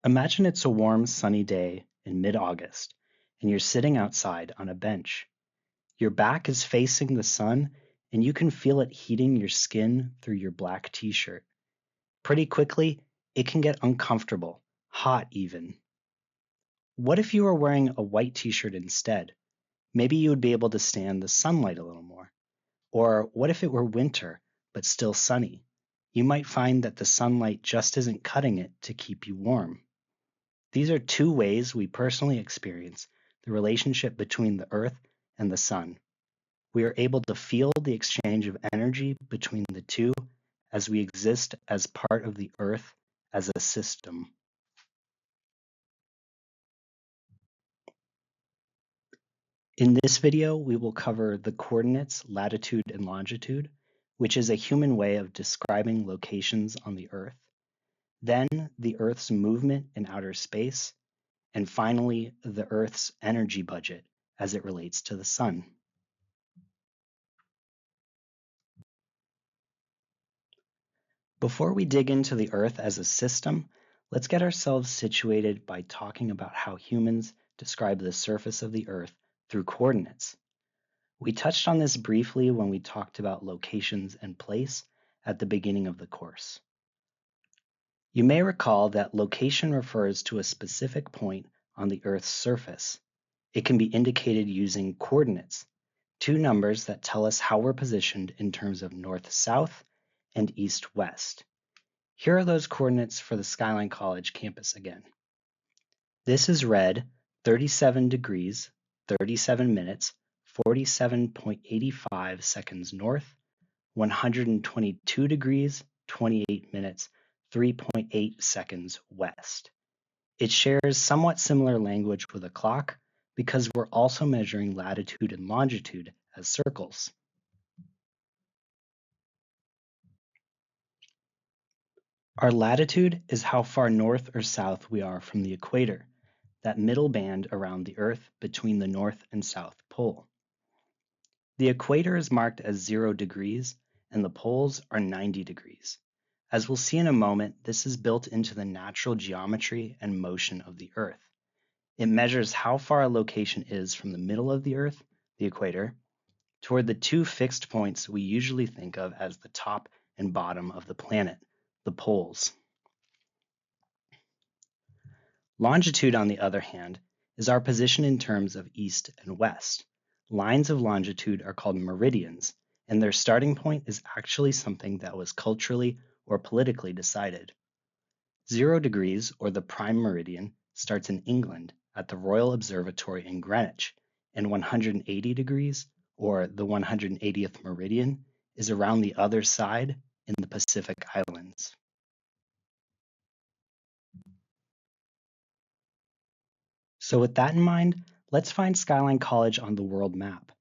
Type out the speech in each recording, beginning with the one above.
Imagine it's a warm, sunny day in mid-August, and you're sitting outside on a bench. Your back is facing the sun, and you can feel it heating your skin through your black t-shirt. Pretty quickly, it can get uncomfortable, hot even. What if you were wearing a white t-shirt instead? Maybe you would be able to stand the sunlight a little more. Or what if it were winter, but still sunny? You might find that the sunlight just isn't cutting it to keep you warm. These are two ways we personally experience the relationship between the Earth and the Sun. We are able to feel the exchange of energy between the two as we exist as part of the Earth as a system. In this video, we will cover the coordinates, latitude and longitude, which is a human way of describing locations on the Earth, then the Earth's movement in outer space, and finally, the Earth's energy budget as it relates to the Sun. Before we dig into the Earth as a system, let's get ourselves situated by talking about how humans describe the surface of the Earth through coordinates. We touched on this briefly when we talked about locations and place at the beginning of the course. You may recall that location refers to a specific point on the Earth's surface. It can be indicated using coordinates, two numbers that tell us how we're positioned in terms of north-south and east-west. Here are those coordinates for the Skyline College campus again. This is red, 37 degrees, 37 minutes, 47.85 seconds north, 122 degrees, 28 minutes, 3.8 seconds west. It shares somewhat similar language with a clock because we're also measuring latitude and longitude as circles. Our latitude is how far north or south we are from the equator, that middle band around the Earth between the North and South Pole. The equator is marked as 0 degrees, and the poles are 90 degrees. As we'll see in a moment, this is built into the natural geometry and motion of the Earth. It measures how far a location is from the middle of the Earth, the equator, toward the two fixed points we usually think of as the top and bottom of the planet, the poles. Longitude, on the other hand, is our position in terms of east and west. Lines of longitude are called meridians, and their starting point is actually something that was culturally or politically decided. 0 degrees, or the prime meridian, starts in England at the Royal Observatory in Greenwich, and 180 degrees, or the 180th meridian, is around the other side in the Pacific Islands. So with that in mind, let's find Skyline College on the world map.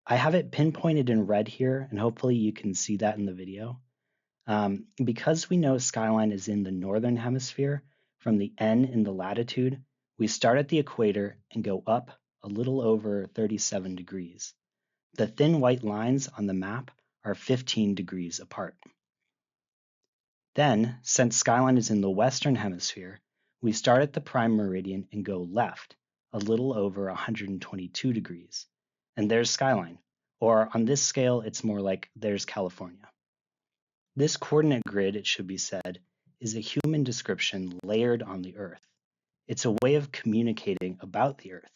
I have it pinpointed in red here, and hopefully you can see that in the video. Because we know Skyline is in the northern hemisphere, from the N in the latitude, we start at the equator and go up a little over 37 degrees. The thin white lines on the map are 15 degrees apart. Then, since Skyline is in the western hemisphere, we start at the prime meridian and go left a little over 122 degrees. And there's Skyline, or on this scale, it's more like there's California. This coordinate grid, it should be said, is a human description layered on the Earth. It's a way of communicating about the Earth.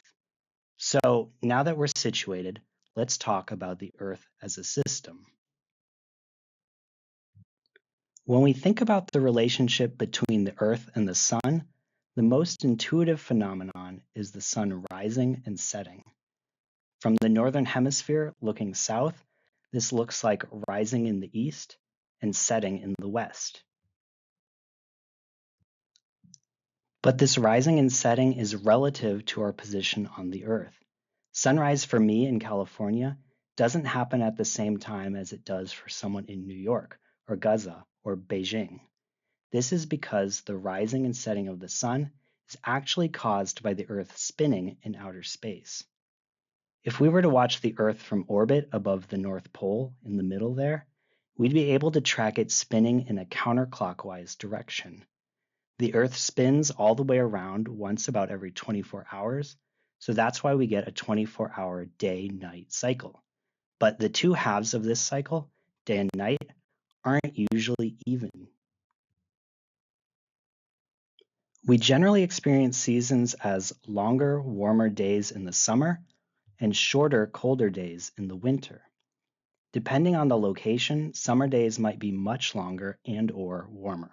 So now that we're situated, let's talk about the Earth as a system. When we think about the relationship between the Earth and the Sun, the most intuitive phenomenon is the Sun rising and setting. From the northern hemisphere looking south, this looks like rising in the east and setting in the west. But this rising and setting is relative to our position on the Earth. Sunrise for me in California doesn't happen at the same time as it does for someone in New York or Gaza or Beijing. This is because the rising and setting of the sun is actually caused by the Earth spinning in outer space. If we were to watch the Earth from orbit above the North Pole in the middle there, we'd be able to track it spinning in a counterclockwise direction. The Earth spins all the way around once about every 24 hours, so that's why we get a 24-hour day-night cycle. But the two halves of this cycle, day and night, aren't usually even. We generally experience seasons as longer, warmer days in the summer and shorter, colder days in the winter. Depending on the location, summer days might be much longer and/or warmer.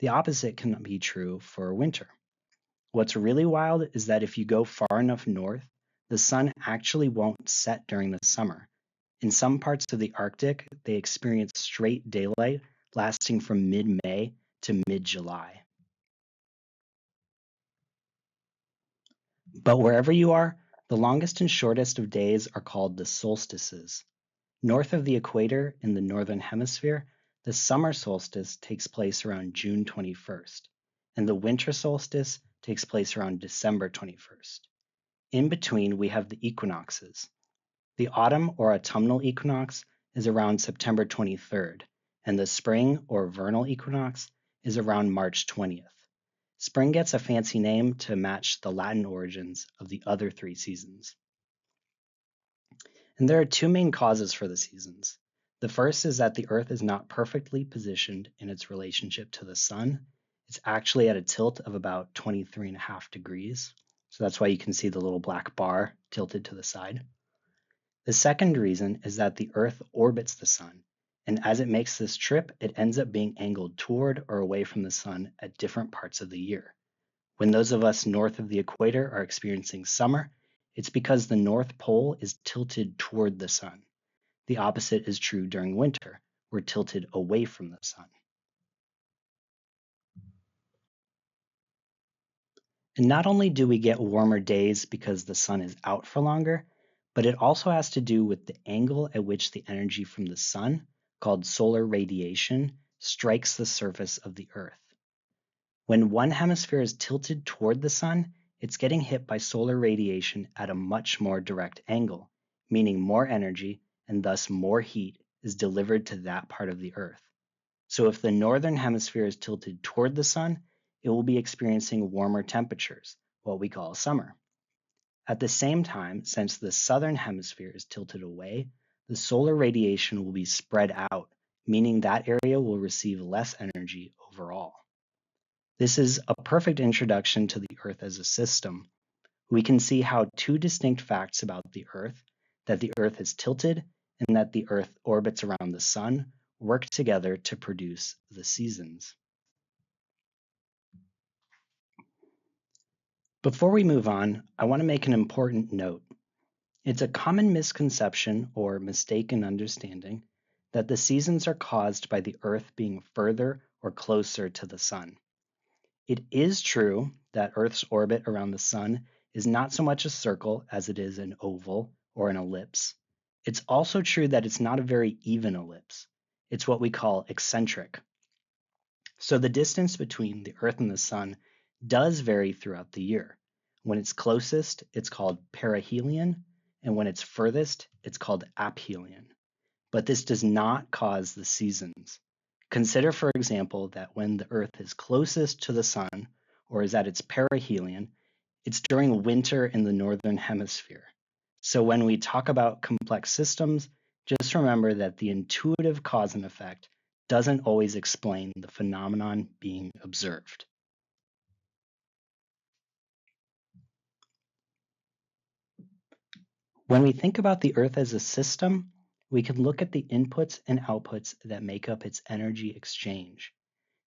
The opposite can be true for winter. What's really wild is that if you go far enough north, the sun actually won't set during the summer. In some parts of the Arctic, they experience straight daylight lasting from mid-May to mid-July. But wherever you are, the longest and shortest of days are called the solstices. North of the equator in the northern hemisphere, the summer solstice takes place around June 21st, and the winter solstice takes place around December 21st. In between, we have the equinoxes. The autumn or autumnal equinox is around September 23rd, and the spring or vernal equinox is around March 20th. Spring gets a fancy name to match the Latin origins of the other three seasons. And there are two main causes for the seasons. The first is that the Earth is not perfectly positioned in its relationship to the sun. It's actually at a tilt of about 23.5 degrees. So that's why you can see the little black bar tilted to the side. The second reason is that the Earth orbits the sun, and as it makes this trip, it ends up being angled toward or away from the sun at different parts of the year. When those of us north of the equator are experiencing summer, it's because the North Pole is tilted toward the sun. The opposite is true during winter. We're tilted away from the sun. And not only do we get warmer days because the sun is out for longer, but it also has to do with the angle at which the energy from the sun, called solar radiation, strikes the surface of the Earth. When one hemisphere is tilted toward the sun, it's getting hit by solar radiation at a much more direct angle, meaning more energy and thus more heat is delivered to that part of the Earth. So if the northern hemisphere is tilted toward the sun, it will be experiencing warmer temperatures, what we call summer. At the same time, since the southern hemisphere is tilted away, the solar radiation will be spread out, meaning that area will receive less energy overall. This is a perfect introduction to the Earth as a system. We can see how two distinct facts about the Earth, that the Earth is tilted and that the Earth orbits around the sun, work together to produce the seasons. Before we move on, I want to make an important note. It's a common misconception or mistaken understanding that the seasons are caused by the Earth being further or closer to the sun. It is true that Earth's orbit around the sun is not so much a circle as it is an oval or an ellipse. It's also true that it's not a very even ellipse. It's what we call eccentric. So the distance between the Earth and the sun does vary throughout the year. When it's closest, it's called perihelion, and when it's furthest, it's called aphelion. But this does not cause the seasons. Consider, for example, that when the Earth is closest to the sun, or is at its perihelion, it's during winter in the northern hemisphere. So when we talk about complex systems, just remember that the intuitive cause and effect doesn't always explain the phenomenon being observed. When we think about the Earth as a system, we can look at the inputs and outputs that make up its energy exchange.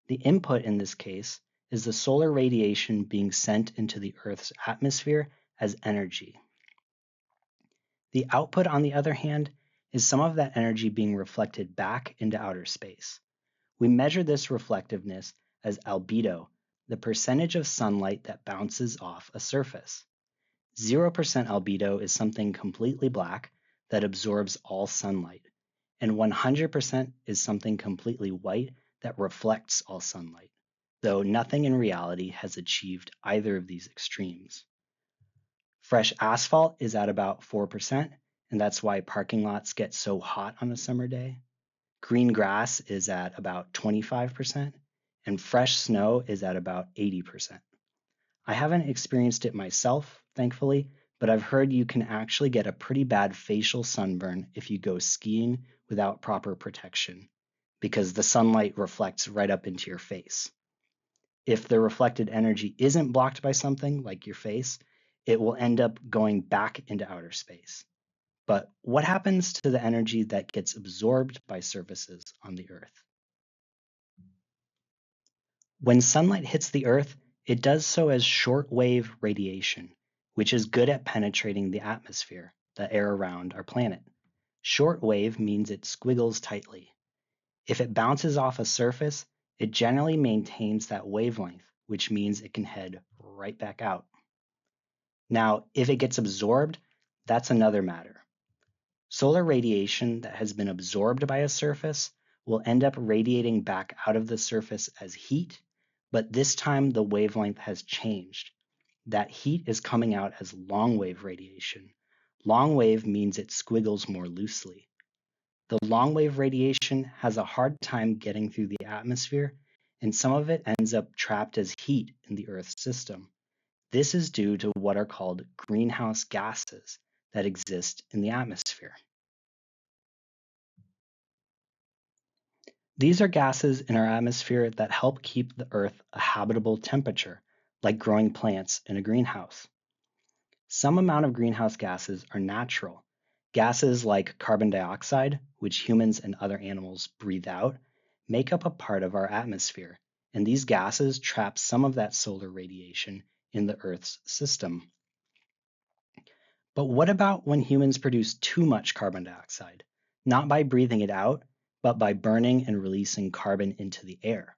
The input in this case is the solar radiation being sent into the Earth's atmosphere as energy. The output, on the other hand, is some of that energy being reflected back into outer space. We measure this reflectiveness as albedo, the percentage of sunlight that bounces off a surface. 0% albedo is something completely black that absorbs all sunlight, and 100% is something completely white that reflects all sunlight, though nothing in reality has achieved either of these extremes. Fresh asphalt is at about 4%, and that's why parking lots get so hot on a summer day. Green grass is at about 25%, and fresh snow is at about 80%. I haven't experienced it myself, thankfully, but I've heard you can actually get a pretty bad facial sunburn if you go skiing without proper protection, because the sunlight reflects right up into your face. If the reflected energy isn't blocked by something like your face, it will end up going back into outer space. But what happens to the energy that gets absorbed by surfaces on the Earth? When sunlight hits the Earth, it does so as shortwave radiation, which is good at penetrating the atmosphere, the air around our planet. Shortwave means it squiggles tightly. If it bounces off a surface, it generally maintains that wavelength, which means it can head right back out. Now, if it gets absorbed, that's another matter. Solar radiation that has been absorbed by a surface will end up radiating back out of the surface as heat, but this time the wavelength has changed. That heat is coming out as long-wave radiation. Long-wave means it squiggles more loosely. The long-wave radiation has a hard time getting through the atmosphere, and some of it ends up trapped as heat in the Earth's system. This is due to what are called greenhouse gases that exist in the atmosphere. These are gases in our atmosphere that help keep the Earth a habitable temperature, like growing plants in a greenhouse. Some amount of greenhouse gases are natural. Gases like carbon dioxide, which humans and other animals breathe out, make up a part of our atmosphere, and these gases trap some of that solar radiation in the Earth's system. But what about when humans produce too much carbon dioxide? Not by breathing it out, but by burning and releasing carbon into the air.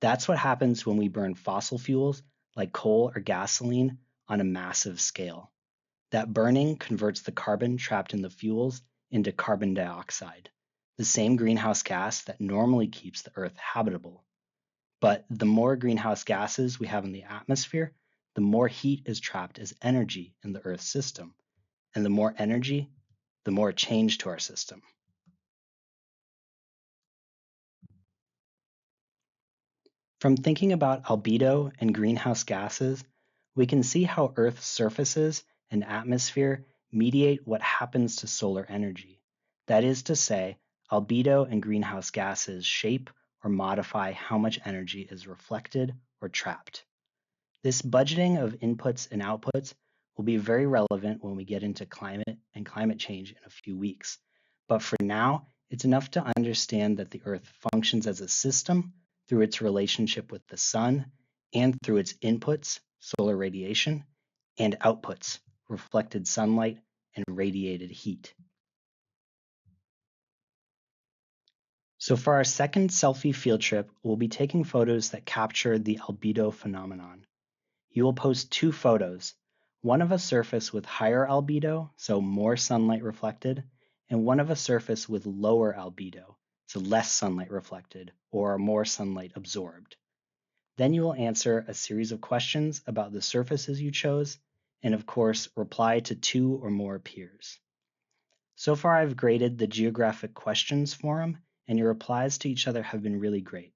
That's what happens when we burn fossil fuels like coal or gasoline on a massive scale. That burning converts the carbon trapped in the fuels into carbon dioxide, the same greenhouse gas that normally keeps the Earth habitable. But the more greenhouse gases we have in the atmosphere, the more heat is trapped as energy in the Earth's system. And the more energy, the more change to our system. From thinking about albedo and greenhouse gases, we can see how Earth's surfaces and atmosphere mediate what happens to solar energy. That is to say, albedo and greenhouse gases shape or modify how much energy is reflected or trapped. This budgeting of inputs and outputs will be very relevant when we get into climate and climate change in a few weeks. But for now, it's enough to understand that the Earth functions as a system through its relationship with the sun and through its inputs, solar radiation, and outputs, reflected sunlight and radiated heat. So for our second selfie field trip, we'll be taking photos that capture the albedo phenomenon. You will post two photos, one of a surface with higher albedo, so more sunlight reflected, and one of a surface with lower albedo, so less sunlight reflected or more sunlight absorbed. Then you will answer a series of questions about the surfaces you chose, and of course, reply to two or more peers. So far, I've graded the Geographic Questions forum, and your replies to each other have been really great.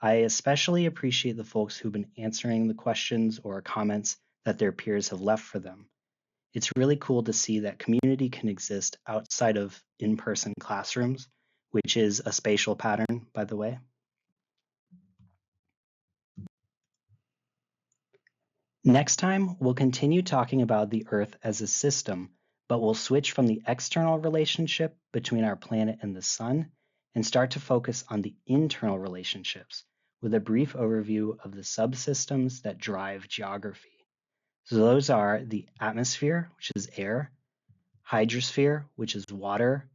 I especially appreciate the folks who've been answering the questions or comments that their peers have left for them. It's really cool to see that community can exist outside of in-person classrooms, which is a spatial pattern, by the way. Next time, we'll continue talking about the Earth as a system, but we'll switch from the external relationship between our planet and the sun and start to focus on the internal relationships with a brief overview of the subsystems that drive geography. So those are the atmosphere, which is air, hydrosphere, which is water,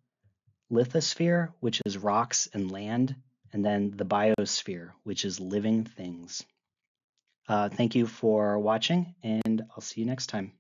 lithosphere, which is rocks and land, and then the biosphere, which is living things. Thank you for watching, and I'll see you next time.